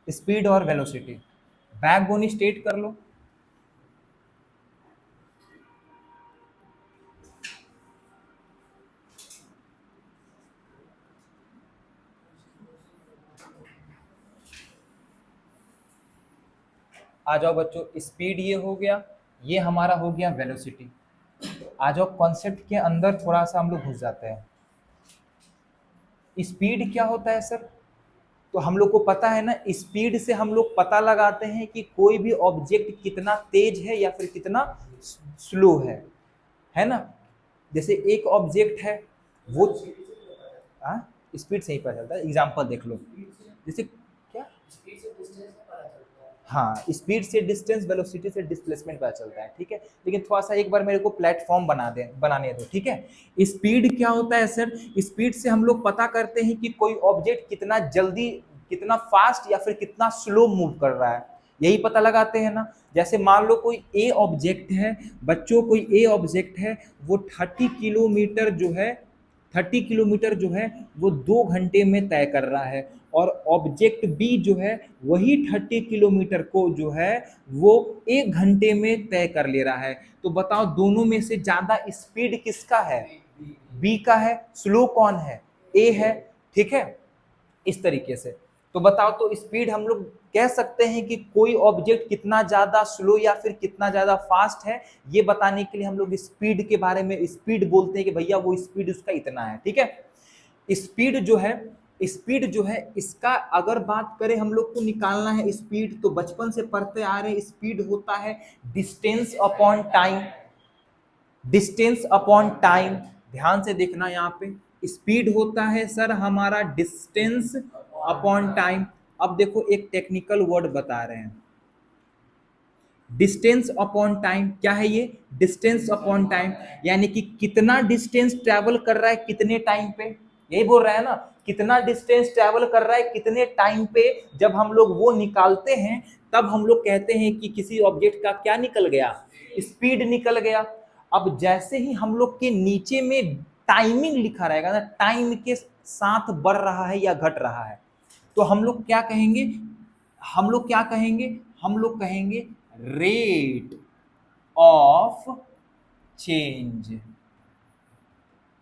Speed और velocity, backbone state कर लो। आ जाओ बच्चों, स्पीड ये हो गया, ये हमारा हो गया वेलोसिटी। आ जाओ कॉन्सेप्ट के अंदर थोड़ा सा हम लोग घुस जाते हैं। स्पीड क्या होता है सर? तो हम लोग को पता है ना, स्पीड से हम लोग पता लगाते हैं कि कोई भी ऑब्जेक्ट कितना तेज है या फिर कितना स्लो है ना। जैसे एक ऑब्जेक्ट है वो स्पीड से ही पता चलता है। एग्जांपल देख लो, जैसे क्या, हाँ स्पीड से डिस्टेंस, वेलोसिटी से डिस्प्लेसमेंट पता चलता है, ठीक है। लेकिन थोड़ा सा एक बार मेरे को प्लेटफॉर्म बनाने दो, ठीक है। स्पीड क्या होता है सर? स्पीड से हम लोग पता करते हैं कि कोई ऑब्जेक्ट कितना जल्दी, कितना फास्ट या फिर कितना स्लो मूव कर रहा है, यही पता लगाते हैं ना। जैसे मान लो कोई ए ऑब्जेक्ट है बच्चों, कोई ए ऑब्जेक्ट है, वो 30 किलोमीटर जो है, 30 किलोमीटर जो है वो 2 घंटे में तय कर रहा है, और ऑब्जेक्ट बी जो है वही 30 किलोमीटर को जो है वो 1 घंटे में तय कर ले रहा है। तो बताओ दोनों में से ज्यादा स्पीड किसका है? बी का है। स्लो कौन है? ए है, ठीक है। इस तरीके से तो बताओ, तो स्पीड हम लोग कह सकते हैं कि कोई ऑब्जेक्ट कितना ज्यादा स्लो या फिर कितना ज्यादा फास्ट है, ये बताने के लिए हम लोग स्पीड के बारे में स्पीड बोलते हैं कि भैया वो स्पीड उसका इतना है, ठीक है। स्पीड जो है, स्पीड जो है इसका अगर बात करें, हम लोग को निकालना है स्पीड, तो बचपन से पढ़ते आ रहे हैं स्पीड होता है distance upon time. Distance upon time, ध्यान से देखना यहाँ पे, स्पीड होता है सर हमारा डिस्टेंस अपॉन टाइम। अब देखो एक टेक्निकल वर्ड बता रहे हैं, डिस्टेंस अपॉन टाइम। क्या है ये? डिस्टेंस अपॉन टाइम, यानी कि कितना डिस्टेंस ट्रैवल कर रहा है कितने टाइम पे, यही बोल रहा है ना, कितना डिस्टेंस ट्रैवल कर रहा है कितने टाइम पे। जब हम लोग वो निकालते हैं तब हम लोग कहते हैं कि किसी ऑब्जेक्ट का क्या निकल गया? स्पीड निकल गया। अब जैसे ही हम लोग के नीचे में टाइमिंग लिखा रहेगा ना, टाइम के साथ बढ़ रहा है या घट रहा है, तो हम लोग क्या कहेंगे? हम लोग क्या कहेंगे? हम लोग कहेंगे rate of change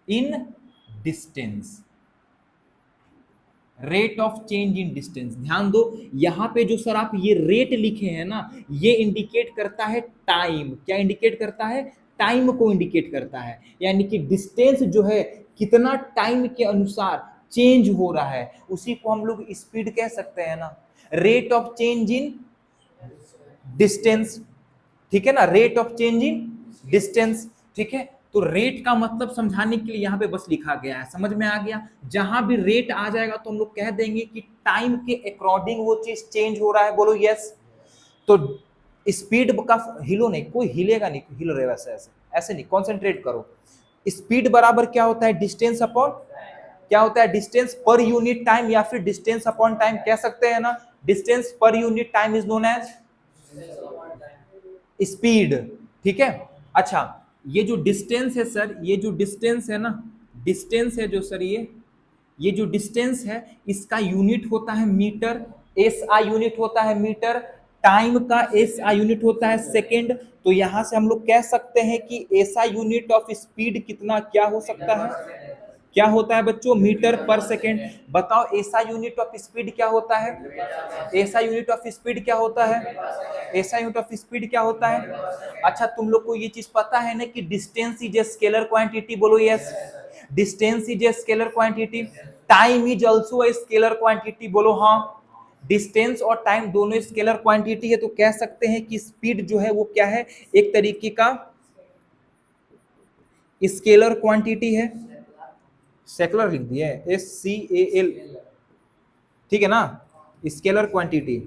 in distance. Rate of change in distance, ध्यान दो यहां पे जो सर आप ये रेट लिखे हैं ना, ये इंडिकेट करता है टाइम। क्या इंडिकेट करता है? टाइम को इंडिकेट करता है, यानी कि डिस्टेंस जो है कितना टाइम के अनुसार चेंज हो रहा है, उसी को हम लोग स्पीड कह सकते हैं ना। Rate of change in distance, ठीक है ना, rate of change in distance, ठीक है। तो रेट का मतलब समझाने के लिए यहां पे बस लिखा गया है, समझ में आ गया। जहां भी रेट आ जाएगा तो हम लोग कह देंगे कि टाइम के अकॉर्डिंग वो चीज चेंज हो रहा है, बोलो यस। तो स्पीड का हिलो नहीं, कोई हिलेगा नहीं, हिल रहे वैसे ऐसे ऐसे नहीं, कॉन्सेंट्रेट करो। स्पीड बराबर क्या होता है? डिस्टेंस अपॉन, क्या होता है? डिस्टेंस पर यूनिट टाइम, या फिर डिस्टेंस अपॉन टाइम कह सकते हैं ना। Distance per unit time is known as speed, ठीक है। अच्छा, ये जो डिस्टेंस है सर, ये जो डिस्टेंस है ना, डिस्टेंस है जो सर ये जो डिस्टेंस है इसका यूनिट होता है मीटर। एस आई यूनिट होता है मीटर, टाइम का एस आई यूनिट होता है सेकेंड। तो यहां से हम लोग कह सकते हैं कि S I unit of speed कितना क्या हो सकता है? क्या होता है बच्चों? Metre per second. बताओ ऐसा यूनिट ऑफ स्पीड क्या होता है? ऐसा यूनिट ऑफ स्पीड क्या होता है? ऐसा यूनिट ऑफ स्पीड क्या होता है? अच्छा, तुम लोग को ये चीज पता है ना कि distance is a scalar quantity, बोलो yes. Distance is a scalar quantity, time is also a scalar quantity, बोलो हाँ। डिस्टेंस और टाइम दोनों स्केलर क्वांटिटी है, तो कह सकते हैं कि स्पीड जो है वो क्या है? एक तरीके का स्केलर क्वांटिटी है। सेकुलर लिख दिए, SCAL, ठीक है ना, स्केलर क्वांटिटी।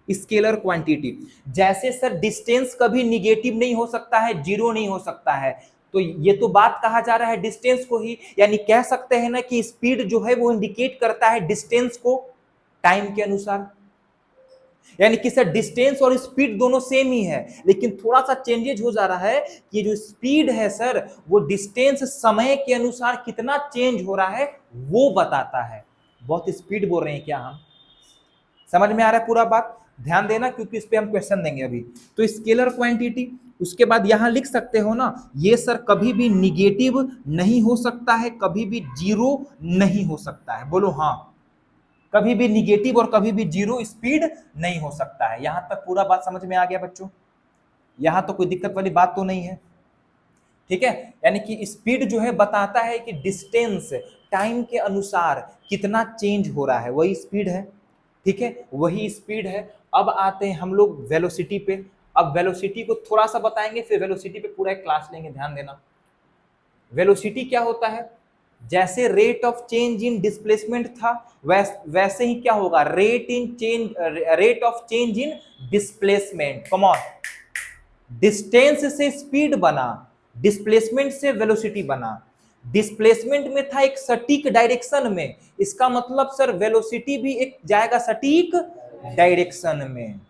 स्केलर क्वांटिटी, जैसे सर डिस्टेंस कभी निगेटिव नहीं हो सकता है, जीरो नहीं हो सकता है, तो ये तो बात कहा जा रहा है डिस्टेंस को ही, यानी कह सकते हैं ना कि स्पीड जो है वो इंडिकेट करता है डिस्टेंस को टाइम के अनुसार। यानी कि सर डिस्टेंस और स्पीड दोनों सेम ही है, लेकिन थोड़ा सा चेंजेज हो जा रहा है कि जो स्पीड है सर वो डिस्टेंस समय के अनुसार कितना चेंज हो रहा है वो बताता है। बहुत स्पीड बोल रहे हैं क्या हम? समझ में आ रहा है पूरा बात? ध्यान देना क्योंकि इस पे हम क्वेश्चन देंगे अभी। तो स्केलर क्वांटिटी, उसके बाद यहां लिख सकते हो ना, ये सर कभी भी निगेटिव नहीं हो सकता है, कभी भी जीरो नहीं हो सकता है। बोलो हाँ, कभी भी निगेटिव और कभी भी जीरो स्पीड नहीं हो सकता है। यहां तक पूरा बात समझ में आ गया बच्चों? यहां तो कोई दिक्कत वाली बात तो नहीं है, ठीक है? यानी कि स्पीड जो है बताता है कि डिस्टेंस टाइम के अनुसार कितना चेंज हो रहा है, वही स्पीड है, ठीक है? वही स्पीड है। अब आते हैं हम लोग वेलोसिटी पे। अब वेलोसिटी को थोड़ा सा बताएंगे, फिर वेलोसिटी पे पूरा एक क्लास लेंगे, ध्यान देना। वेलोसिटी क्या होता है? जैसे rate of change in displacement था, वैसे ही क्या होगा, rate of change in displacement. Come on, distance से स्पीड बना, डिस्प्लेसमेंट से वेलोसिटी बना। डिस्प्लेसमेंट में था एक सटीक डायरेक्शन में, इसका मतलब सर वेलोसिटी भी एक जाएगा सटीक डायरेक्शन में।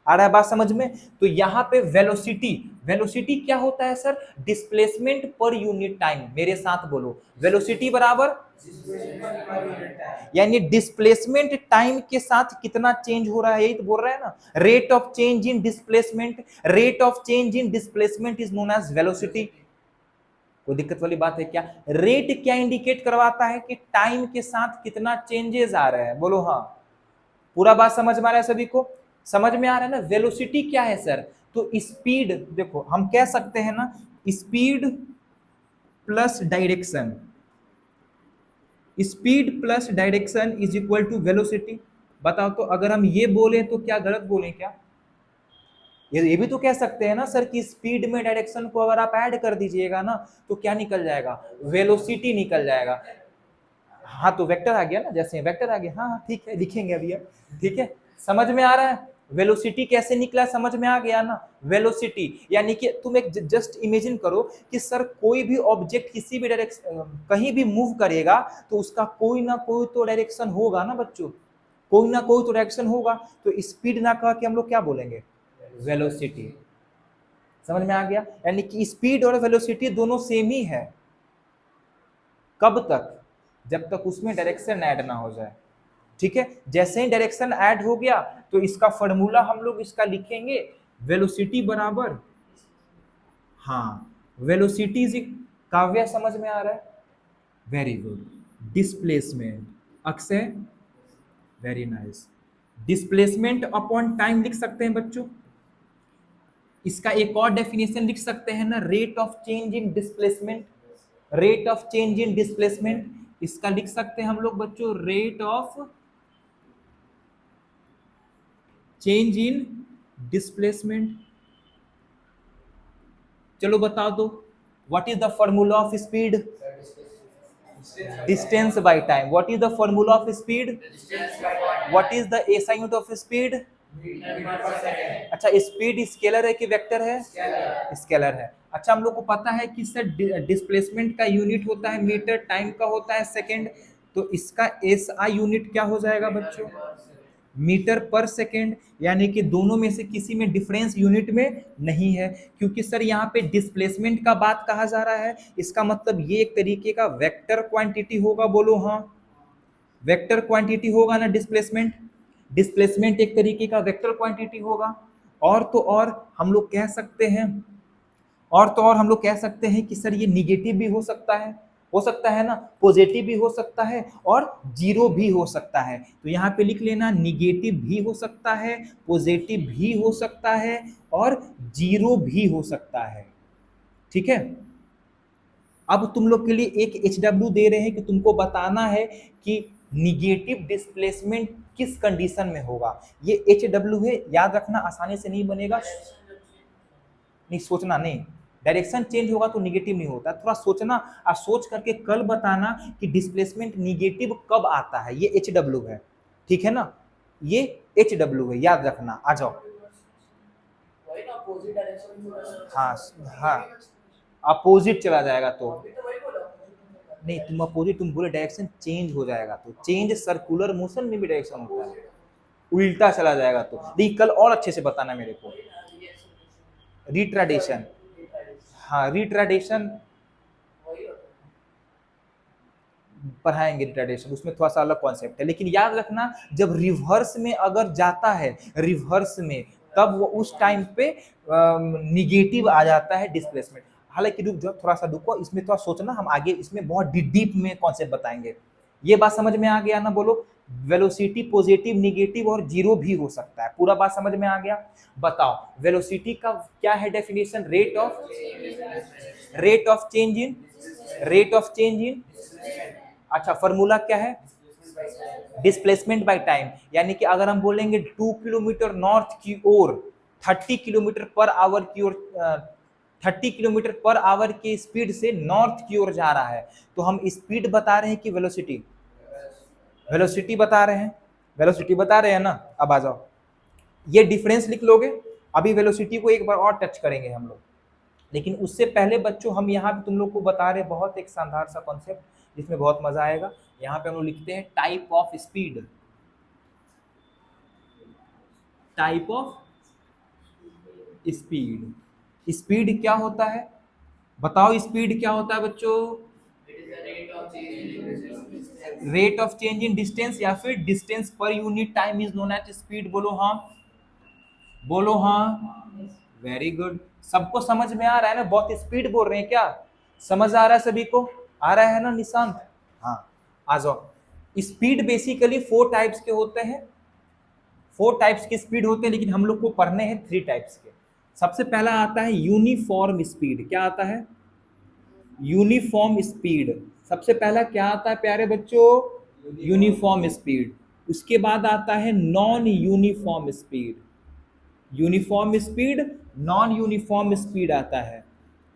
आ रहा है बात समझ में? तो यहां पे वेलोसिटी, वेलोसिटी क्या होता है सर? डिस्प्लेसमेंट पर यूनिट टाइम। मेरे साथ बोलो, वेलोसिटी बराबर यानी डिस्प्लेसमेंट टाइम के साथ कितना चेंज हो रहा है, यही तो बोल रहा है ना, rate of change in displacement. Rate of change in displacement is known as velocity. कोई दिक्कत वाली बात है क्या? रेट क्या इंडिकेट करवाता है कि टाइम के साथ कितना चेंजेस आ रहे हैं। बोलो हाँ, पूरा बात समझ में आ रहा है सभी को? समझ में आ रहा है ना? वेलोसिटी क्या है सर? तो स्पीड, देखो हम कह सकते हैं ना, speed plus direction, speed plus direction is equal to velocity. बताओ तो अगर हम ये बोले तो क्या गलत बोले क्या? ये भी तो कह सकते हैं ना सर कि स्पीड में डायरेक्शन को अगर आप ऐड कर दीजिएगा ना तो क्या निकल जाएगा, वेलोसिटी निकल जाएगा। हाँ तो वेक्टर आ गया ना, जैसे वेक्टर आ गया। हाँ हाँ ठीक है, लिखेंगे अभी अब, ठीक है? समझ में आ रहा है? वेलोसिटी कैसे निकला, समझ में आ गया ना? वेलोसिटी यानी कि तुम एक जस्ट इमेजिन करो कि सर कोई भी ऑब्जेक्ट किसी भी डायरेक्शन कहीं भी मूव करेगा तो उसका कोई ना कोई तो डायरेक्शन होगा ना बच्चों, कोई ना कोई तो डायरेक्शन होगा। तो स्पीड ना कह के हम लोग क्या बोलेंगे, वेलोसिटी। समझ में आ गया? यानी कि स्पीड और वेलोसिटी दोनों सेम ही है। कब तक? जब तक उसमें डायरेक्शन ऐड ना हो जाए, ठीक है? जैसे ही डायरेक्शन ऐड हो गया तो इसका फॉर्मूला हम लोग इसका लिखेंगे, वेलोसिटी बराबर, हाँ वेलोसिटी इज, काव्या समझ में आ रहा है? Very good. Displacement, Akshay very nice. Displacement upon time लिख सकते हैं बच्चों। इसका एक और डेफिनेशन लिख सकते हैं ना, rate of change in displacement. Rate of change in displacement, इसका लिख सकते हैं हम लोग बच्चों, rate of change in displacement. चलो बता दो, what is the formula of speed? Distance by time. What is the formula of speed? What is the SI unit of speed? अच्छा, स्पीड स्केलर है कि वेक्टर है? स्केलर है। अच्छा, हम लोग को पता है कि सर डिस्प्लेसमेंट का यूनिट होता है मीटर, टाइम का होता है सेकंड, तो इसका एसआई यूनिट क्या हो जाएगा बच्चों? Metre per second. यानी कि दोनों में से किसी में डिफरेंस यूनिट में नहीं है, क्योंकि सर यहाँ पे डिस्प्लेसमेंट का बात कहा जा रहा है, इसका मतलब ये एक तरीके का वेक्टर क्वांटिटी होगा। बोलो हाँ, वेक्टर क्वांटिटी होगा ना डिस्प्लेसमेंट। डिस्प्लेसमेंट एक तरीके का वेक्टर क्वांटिटी होगा। और तो और हम लोग कह सकते हैं, और तो और हम लोग कह सकते हैं कि सर ये निगेटिव भी हो सकता है ना, पॉजिटिव भी हो सकता है और जीरो भी हो सकता है। तो यहाँ पे लिख लेना, निगेटिव भी हो सकता है, पॉजिटिव भी हो सकता है और जीरो भी हो सकता है, ठीक है? अब तुम लोग के लिए एक HW दे रहे हैं कि तुमको बताना है कि निगेटिव डिस्प्लेसमेंट किस कंडीशन में होगा। ये HW है, याद रखना, आसानी से नहीं बनेगा, नहीं सोचना नहीं। डायरेक्शन चेंज होगा तो निगेटिव नहीं होता, थोड़ा सोचना और सोच करके कल बताना कि डिस्प्लेसमेंट निगेटिव कब आता है। ये HW है, ठीक है ना? ये HW है, याद रखना। आ जाओ, हाँ हाँ, अपोजिट चला जाएगा तो नहीं, तुम अपोजिट, तुम बोले डायरेक्शन चेंज हो जाएगा, तो चेंज सर्कुलर मोशन में भी डायरेक्शन होता है, उल्टा चला जाएगा तो। नहीं, कल और अच्छे से बताना मेरे को। रिट्राडेशन, हाँ रिट्राडेशन, पढ़ाएंगे रिटार्डेशन, उसमें थोड़ा सा अलग कॉन्सेप्ट है। लेकिन याद रखना जब रिवर्स में अगर जाता है, रिवर्स में, तब वो उस टाइम पे निगेटिव आ जाता है डिस्प्लेसमेंट। हालांकि रुक जाओ, थोड़ा सा रुको, इसमें थोड़ा सोचना, हम आगे इसमें बहुत डीप में कॉन्सेप्ट बताएंगे। ये बात समझ में आ गया ना? बोलो। वेलोसिटी पॉजिटिव, निगेटिव और जीरो भी हो सकता है। पूरा बात समझ में आ गया? बताओ वेलोसिटी का क्या है डेफिनेशन? रेट ऑफ चेंज इन अच्छा, फॉर्मूला क्या है? Displacement by time. यानी कि अगर हम बोलेंगे 2 किलोमीटर नॉर्थ की ओर 30 किलोमीटर पर आवर की ओर 30 किलोमीटर पर आवर की स्पीड से नॉर्थ की ओर जा रहा है, तो हम स्पीड बता रहे हैं कि वेलोसिटी? वेलोसिटी बता रहे हैं, वेलोसिटी बता रहे हैं ना। अब आ जाओ, ये डिफरेंस लिख लोगे। अभी वेलोसिटी को एक बार और टच करेंगे हम लोग, लेकिन उससे पहले बच्चों हम यहाँ पे तुम लोग को बता रहे बहुत एक शानदार सा कॉन्सेप्ट जिसमें बहुत मजा आएगा। यहाँ पे हम लोग लिखते हैं type of speed. Type of speed. Speed क्या होता है? बताओ स्पीड क्या होता है बच्चों? Rate of change in distance या फिर distance per unit time is known as speed. बोलो हाँ, बोलो हाँ। Very good. सबको समझ में आ रहा है ना? बहुत स्पीड बोल रहे हैं क्या? समझ आ रहा है सभी को? आ रहा है ना निशांत? हाँ, आ जाओ। स्पीड बेसिकली 4 टाइप्स के होते हैं। 4 टाइप्स की स्पीड होते हैं, लेकिन हम लोग को पढ़ने हैं 3 टाइप्स के। सबसे पहला आता है यूनिफॉर्म स्पीड। क्या आता है? Uniform speed. सबसे पहला क्या आता है प्यारे बच्चों? Uniform speed. उसके बाद आता है non uniform speed. Uniform speed, non uniform speed आता है।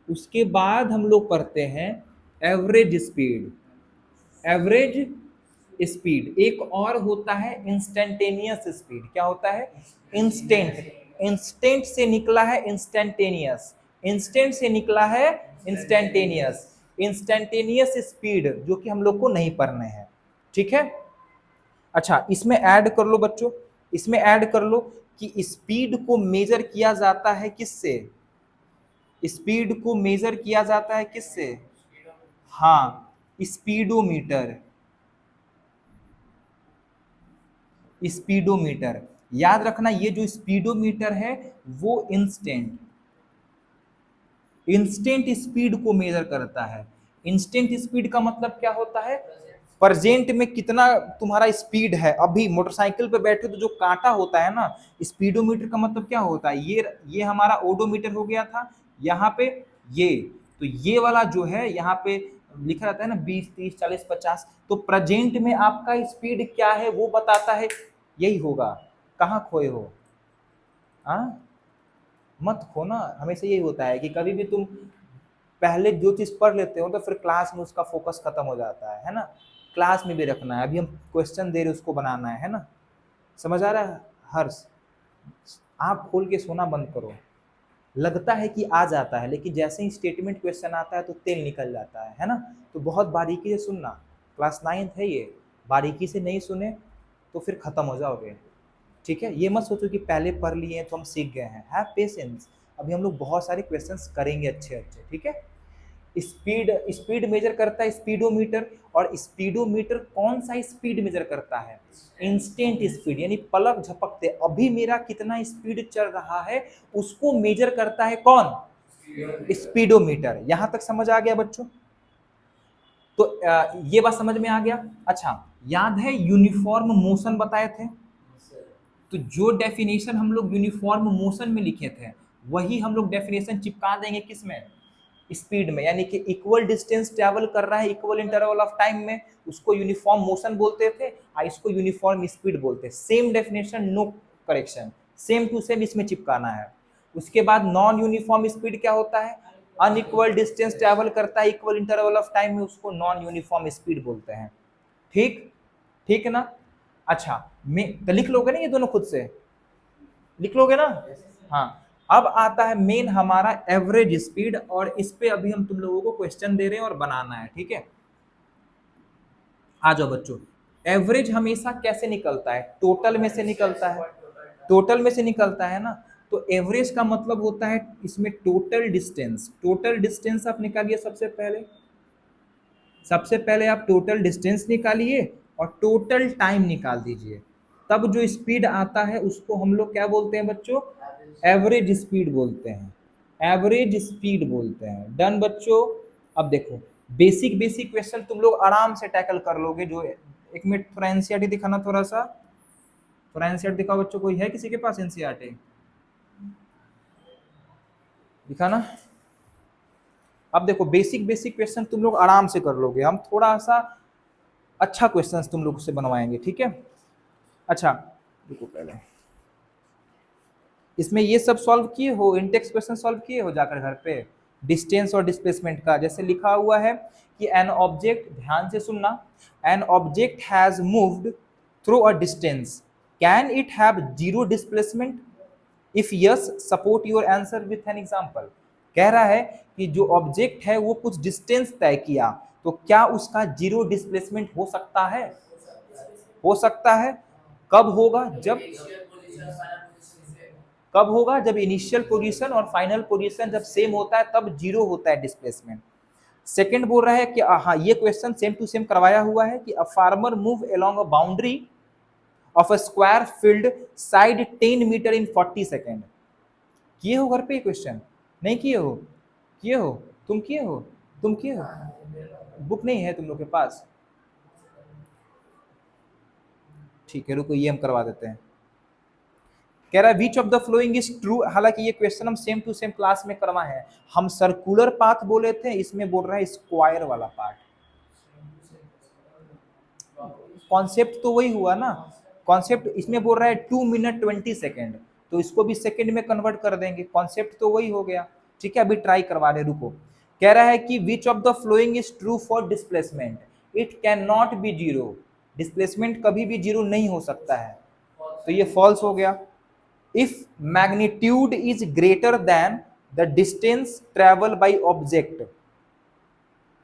उसके बाद हम लोग पढ़ते हैं एवरेज स्पीड। Average speed. एक और होता है इंस्टेंटेनियस स्पीड। क्या होता है? इंस्टेंट। इंस्टेंट से निकला है इंस्टेंटेनियस। इंस्टेंट से निकला है इंस्टेंटेनियस। इंस्टेंटेनियस स्पीड जो कि हम लोग को नहीं पढ़ने हैं, ठीक है? अच्छा, इसमें ऐड कर लो बच्चों, इसमें ऐड कर लो कि स्पीड को मेजर किया जाता है किससे? स्पीड को मेजर किया जाता है किससे? हाँ, स्पीडोमीटर। स्पीडोमीटर। याद रखना ये जो स्पीडोमीटर है वो इंस्टेंट स्पीड को मेजर करता है। इंस्टेंट स्पीड का मतलब क्या होता है? प्रेजेंट में कितना तुम्हारा स्पीड है। अभी मोटरसाइकिल पे बैठे तो जो कांटा होता है ना, स्पीडोमीटर का मतलब क्या होता है? ये हमारा ओडोमीटर हो गया था यहाँ पे। ये तो ये वाला जो है यहाँ पे लिखा रहता है ना 20, 30, 40, 50, तो प्रेजेंट में आपका स्पीड क्या है वो बताता है। यही होगा। कहाँ खोए हो? हाँ, मत खोना। हमेशा यही होता है कि कभी भी तुम पहले जो चीज पढ़ लेते हो तो फिर क्लास में उसका फोकस खत्म हो जाता है ना? क्लास में भी रखना है। अभी हम क्वेश्चन दे रहे उसको बनाना है ना? समझ आ रहा है हर्ष? आप खोल के सोना बंद करो। लगता है कि आ जाता है, लेकिन जैसे ही स्टेटमेंट क्वेश्चन आता है तो तेल निकल जाता है ना? तो बहुत बारीकी से सुनना। क्लास 9th है ये, बारीकी से नहीं सुने तो फिर खत्म हो जाओगे, ठीक है? ये मत सोचो कि पहले पढ़ लिए हैं तो हम सीख गए हैं। हैव पेशेंस, अभी हम लोग बहुत सारे क्वेश्चंस करेंगे अच्छे अच्छे, ठीक है? स्पीड, स्पीड मेजर करता है स्पीडोमीटर। और स्पीडोमीटर कौन सा स्पीड मेजर करता है? इंस्टेंट स्पीड, यानी पलक झपकते अभी मेरा कितना स्पीड चल रहा है उसको मेजर करता है कौन? स्पीडोमीटर। यहां तक समझ आ गया बच्चों? तो ये बात समझ में आ गया। अच्छा, याद है यूनिफॉर्म मोशन बताए थे? तो जो डेफिनेशन हम लोग यूनिफॉर्म मोशन में लिखे थे वही हम लोग डेफिनेशन चिपका देंगे किस में? स्पीड में। यानी कि इक्वल डिस्टेंस ट्रैवल कर रहा है इक्वल इंटरवल ऑफ टाइम में, उसको यूनिफॉर्म मोशन बोलते थे और इसको यूनिफॉर्म स्पीड बोलते हैं। Same definition, no correction, same to same इसमें चिपकाना है। उसके बाद नॉन यूनिफॉर्म स्पीड क्या होता है? अनइक्वल डिस्टेंस ट्रैवल करता है इक्वल इंटरवल ऑफ टाइम में, उसको नॉन यूनिफॉर्म स्पीड बोलते हैं। ठीक, ठीक है ना? अच्छा, मैं तो लिख लोगे ना ये दोनों खुद से? लिख लोगे ना? हाँ। अब आता है मेन हमारा एवरेज स्पीड, और इस पे अभी हम तुम लोगों को क्वेश्चन दे रहे हैं और बनाना है, ठीक है? आ जाओ बच्चों। एवरेज हमेशा कैसे निकलता है? टोटल में से निकलता है। टोटल में से निकलता है ना? तो एवरेज का मतलब होता है इसमें टोटल डिस्टेंस। टोटल डिस्टेंस आप निकालिए सबसे पहले। सबसे पहले आप टोटल डिस्टेंस निकालिए और टोटल टाइम निकाल दीजिए, तब जो स्पीड आता है उसको हम लोग क्या बोलते हैं बच्चों? एवरेज स्पीड बोलते हैं, एवरेज स्पीड बोलते हैं। डन बच्चों। अब देखो बेसिक बेसिक क्वेश्चन तुम लोग आराम से टैकल कर लोगे। जो एक मिनट थोड़ा एनसीईआरटी दिखाना, थोड़ा सा थोड़ा एनसीईआरटी दिखाओ बच्चों। कोई है किसी के पास एनसीईआरटी? दिखाना। अब देखो बेसिक बेसिक क्वेश्चन तुम लोग आराम से कर लोगे, हम थोड़ा सा अच्छा क्वेश्चंस तुम लोग से बनवाएंगे, ठीक है? अच्छा देखो पहले इसमें ये सब सॉल्व किए हो, इंटेक्स क्वेश्चन सॉल्व किए हो जाकर घर पे? डिस्टेंस और डिस्प्लेसमेंट का जैसे लिखा हुआ है कि एन ऑब्जेक्ट, ध्यान से सुनना, an object has moved through a distance, can it have zero displacement? If yes support your answer with an example. कह रहा है कि जो ऑब्जेक्ट है वो कुछ डिस्टेंस तय किया, तो क्या उसका जीरो डिस्प्लेसमेंट हो सकता है? हो सकता है। कब होगा? कब होगा? जब इनिशियल पोजीशन और फाइनल पोजीशन जब सेम होता है तब जीरो होता है डिस्प्लेसमेंट। सेकंड बोल रहा है कि हाँ ये क्वेश्चन सेम टू सेम करवाया हुआ है कि a farmer move along a boundary of a square field side 10 metre in 40 second. किए हो घर पे क्वेश्चन? नहीं किए हो? किए हो? तुम किए हो? तुम किए हो? बुक नहीं है तुम लोग के पास? ठीक है रुको, ये हम करवा देते हैं। कह रहा है which of the following is true. हालांकि ये क्वेश्चन हम सेम टू सेम क्लास में करवाए हैं। हम सर्कुलर पाथ बोले थे, इसमें बोल रहा है स्क्वायर वाला पार्ट। कॉन्सेप्ट तो वही हुआ ना। कॉन्सेप्ट इसमें बोल रहा है 2 मिनट 20 सेकेंड, तो इसको भी सेकेंड में कन्वर्ट कर देंगे। कॉन्सेप्ट तो वही हो गया। ठीक है अभी ट्राई करवा रहे, रुको। कह रहा है कि which of the following is true for displacement, it can not be zero. Displacement कभी भी जीरो नहीं हो सकता है, तो ये फॉल्स हो गया। if magnitude is greater than the distance travel by object,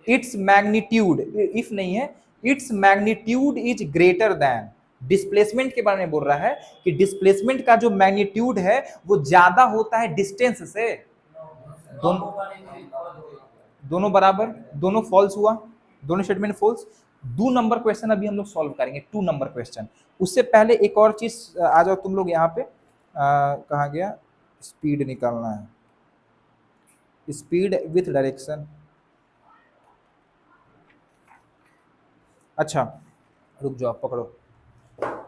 its magnitude, if नहीं है, its magnitude is greater than, displacement के बारे में बोल रहा है कि डिस्प्लेसमेंट का जो मैग्नीट्यूड है वो ज्यादा होता है डिस्टेंस से। दोनों दोनों बराबर, दोनों फॉल्स हुआ, दोनों स्टेटमेंट फॉल्स। 2 नंबर क्वेश्चन अभी हम लोग सॉल्व करेंगे, 2 नंबर क्वेश्चन। उससे पहले एक और चीज, आ जाओ तुम लोग यहाँ पे। कहाँ गया? स्पीड निकालना है, स्पीड विथ डायरेक्शन। अच्छा रुक जाओ, पकड़ो।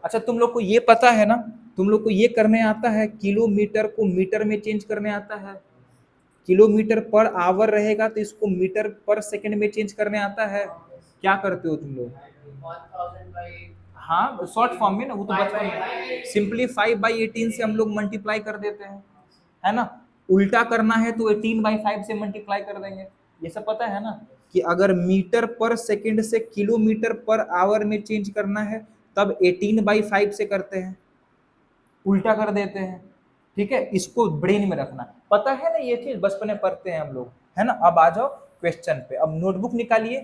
अच्छा तुम लोग को ये पता है ना, तुम लोग को ये करने आता है, किलोमीटर को मीटर में चेंज करने आता है? किलोमीटर पर आवर रहेगा तो इसको मीटर पर सेकंड में चेंज करने आता है? क्या करते हो तुम लोग? हाँ शॉर्ट फॉर्म में ना, वो तो बचपन में सिंपली 5/18 से हम लोग मल्टीप्लाई कर देते हैं, है ना? उल्टा करना है तो 18/5 से मल्टीप्लाई कर देंगे। ये सब पता है ना कि अगर मीटर पर सेकंड से किलोमीटर पर आवर में चेंज करना है तब 18/5 से करते हैं, उल्टा कर देते हैं। ठीक है इसको ब्रेन में रखना, पता है ना ये चीज, बचपन में पढ़ते हैं हम लोग, है ना? अब आ जाओ क्वेश्चन पे। अब नोटबुक निकालिए,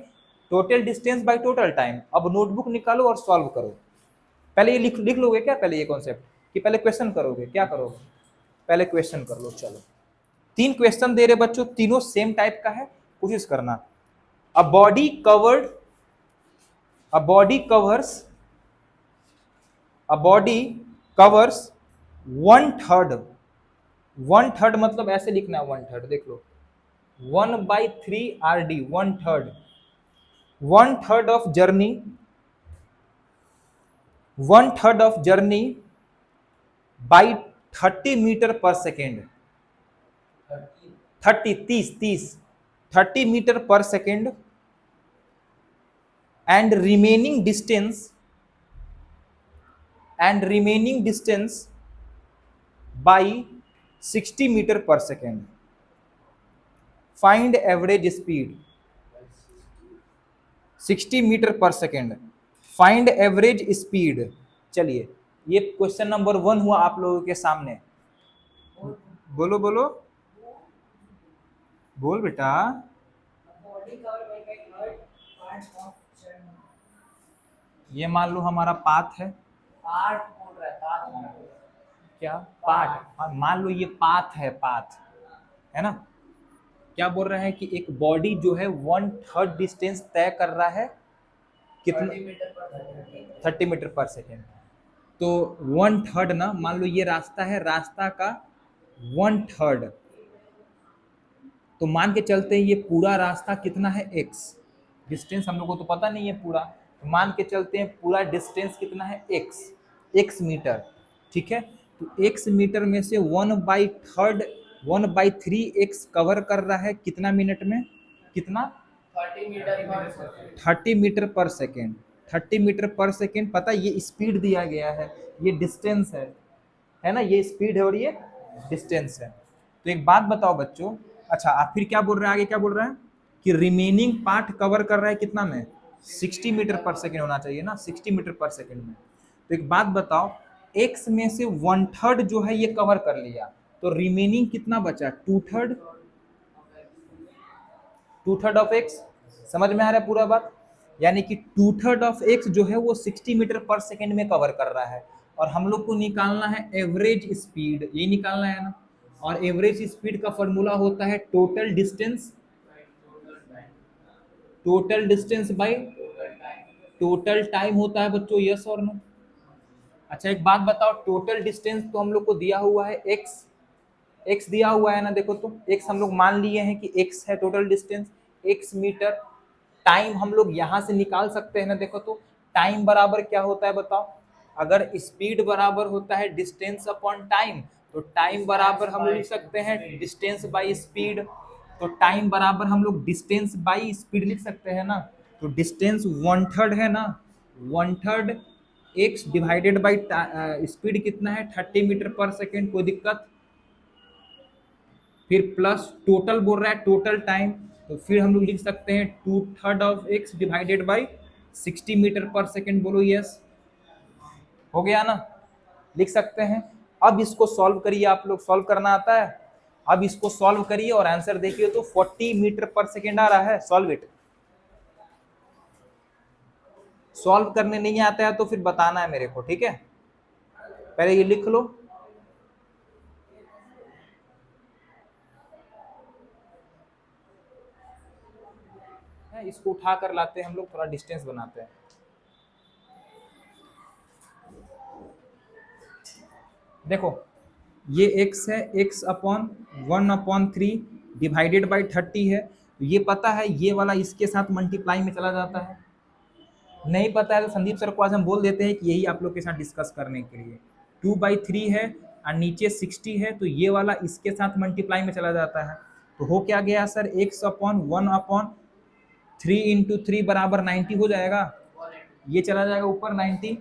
total distance by total time. अब नोटबुक निकालो और सॉल्व करो। पहले ये लिख लोगे क्या, पहले ये कॉन्सेप्ट, कि पहले क्वेश्चन करोगे? क्या करोगे? पहले क्वेश्चन कर लो। चलो 3 क्वेश्चन दे रहे बच्चों, तीनों सेम टाइप का है, कोशिश करना। A body covered, a body covers, a body covers 1/3, 1/3 मतलब ऐसे लिखना है 1/3, देख लो 1/3 RD, 1/3, 1/3 of journey, 1/3 of journey by 30 metre per second. 30 metre per second and remaining distance by 60 metre per second. Find average speed 60 metre per second, find average speed. चलिए ये question number 1 हुआ आप लोगों के सामने। बोलो बोलो, बोल बेटा। ये मान लो हमारा पाथ है, क्या पाथ? मान लो ये पाथ है, पाथ है ना? क्या बोल रहा है कि एक बॉडी जो है 1/3 डिस्टेंस तय कर रहा है कितना, 30 मीटर पर सेकेंड। तो 1/3 ना, मान लो ये रास्ता है, रास्ता का 1/3, तो मान के चलते हैं ये पूरा रास्ता कितना है, x डिस्टेंस, हम लोग को तो पता नहीं है पूरा, तो मान के चलते हैं पूरा डिस्टेंस कितना है, x मीटर, ठीक है। तो x मीटर में से 1/3 1/3 कवर कर रहा है कितना मिनट में, कितना, 30 metre per second. 30 metre per second, पता ये स्पीड दिया गया है, ये डिस्टेंस है ना, ये स्पीड है और ये डिस्टेंस है। तो एक बात बताओ बच्चों, अच्छा आप फिर क्या बोल रहे हैं, आगे क्या बोल रहे हैं कि रिमेनिंग पार्ट कवर कर रहा है कितना में, 60 मीटर पर सेकेंड होना चाहिए ना, 60 मीटर पर सेकेंड में। तो एक बात बताओ, x में से 1/3 जो है ये कवर कर लिया, तो रिमेनिंग कितना बचा, 2/3, 2/3 ऑफ x, समझ में आ रहा है पूरा बात, यानी कि 2/3 ऑफ x जो है वो 60 मीटर पर सेकेंड में कवर कर रहा है। और हम लोग को निकालना है एवरेज स्पीड, यही निकालना है ना, और एवरेज स्पीड का फॉर्मूला होता है total distance, total distance by total time होता है बच्चों, यस और नो। अच्छा एक बात बताओ, टोटल डिस्टेंस तो हम लोग को दिया हुआ है x दिया हुआ है ना, देखो तो x हम लोग मान लिए हैं कि x है total distance, x metre. Time हम लोग यहां से निकाल सकते हैं ना, देखो तो टाइम बराबर क्या होता है बताओ, अगर स्पीड बराबर होता है डिस्टेंस अपॉन टाइम, तो टाइम बराबर हम लोग लिख सकते हैं डिस्टेंस बाई स्पीड, तो टाइम बराबर हम लोग डिस्टेंस बाई स्पीड लिख सकते हैं ना। तो डिस्टेंस 1/3 है ना, 1/3 x डिवाइडेड बाई स्पीड कितना है, 30 मीटर पर सेकेंड, कोई दिक्कत, फिर प्लस टोटल बोल रहा है टोटल टाइम, तो फिर हम लोग लिख सकते हैं 2/3 of x divided by 60 metre per second, बोलो यस, हो गया ना, लिख सकते हैं। अब इसको सॉल्व करिए, आप लोग सॉल्व करना आता है, अब इसको सॉल्व करिए और आंसर देखिए तो 40 मीटर पर सेकेंड आ रहा है, सॉल्व इट। सॉल्व करने नहीं आता है तो फिर बताना है मेरे को, ठीक है, पहले ये लिख लो। इसको उठा कर लाते हैं हम लोग, थोड़ा डिस्टेंस बनाते हैं। देखो ये x है, x अपॉन 1/3 डिवाइडेड बाई 30 है, तो ये पता है ये वाला इसके साथ मल्टीप्लाई में चला जाता है, नहीं पता है तो संदीप सर को आज हम बोल देते हैं कि यही आप लोग के साथ डिस्कस करने के लिए, 2/3 है और नीचे 60 है, तो ये वाला इसके साथ मल्टीप्लाई में चला जाता है, तो हो क्या गया सर, x अपॉन 1/3 इंटू 3 बराबर 90 हो जाएगा, ये चला जाएगा ऊपर 90,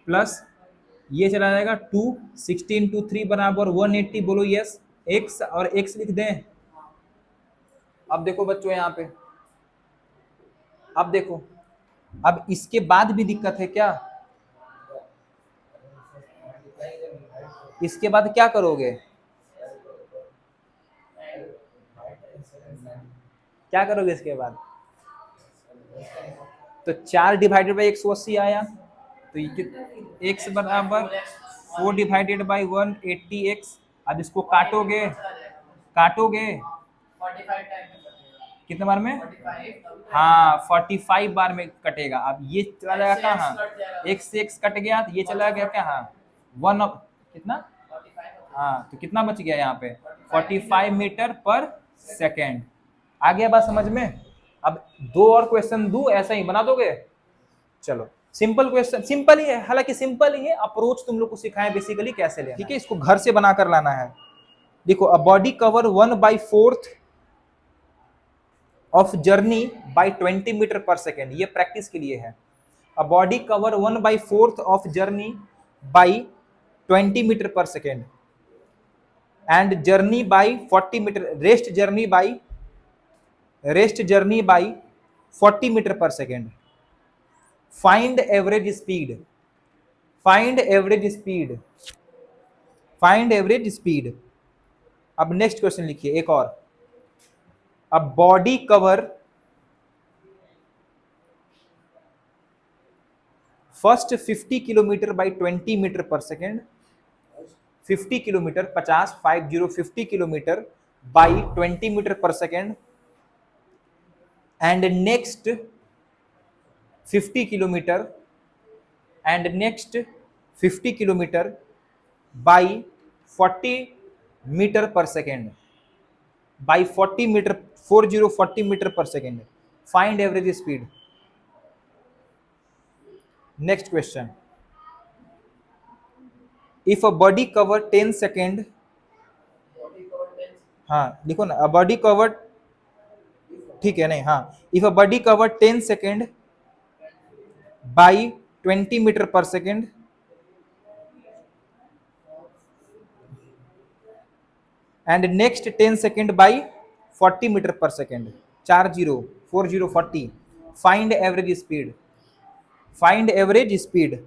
प्लस ये चला जाएगा 2, 60 इंटू 3 बराबर 180, बोलो यस, x और x लिख दें। अब देखो बच्चों यहाँ पे, अब देखो, अब इसके बाद भी दिक्कत है क्या, इसके बाद क्या करोगे, क्या करोगे इसके बाद, तो 4 डिवाइडेड बाई 180 आया, तो ये x बराबर 4 डिवाइडेड बाई 180x, अब इसको काटोगे, काटोगे कितने बार में, हाँ 45 बार में कटेगा। अब ये चला जाएगा कहाँ, x से x कट गया, तो ये चला गया क्या, हाँ 1 कितना, हाँ तो कितना बच गया यहाँ पे, 45 मीटर पर सेकेंड। आ गया बात समझ में। अब दो और क्वेश्चन दू, ऐसा ही बना दोगे, चलो सिंपल क्वेश्चन, सिंपल ही है, हालांकि सिंपल ही है, अप्रोच तुम लोग को सिखाया बेसिकली कैसे लेना, ठीक है, इसको घर से बना कर लाना है। देखो a body cover 1/4 of journey by 20 metre per second, ये प्रैक्टिस के लिए है। A body cover 1/4 of journey by 20 metre per second and journey by 40 metre, rest journey by 40 metre per second. Find average speed, find average speed, find average speed. अब next question लिखिए एक और, अब body cover first 50 kilometre by 20 metre per second, 50 kilometre 50 kilometre by 20 meter per second, and next 50 kilometer, and next 50 kilometer by 40 meter per second, by 40 meter, 40 meter per second. Find average speed. Next question. If a body cover 10 second, हाँ लिखो ना, a body covered, ठीक है नहीं, हाँ, if a body cover 10 second by 20 meter per second, and next 10 second by 40 meter per second, 40 40 40, find average speed. Find average speed.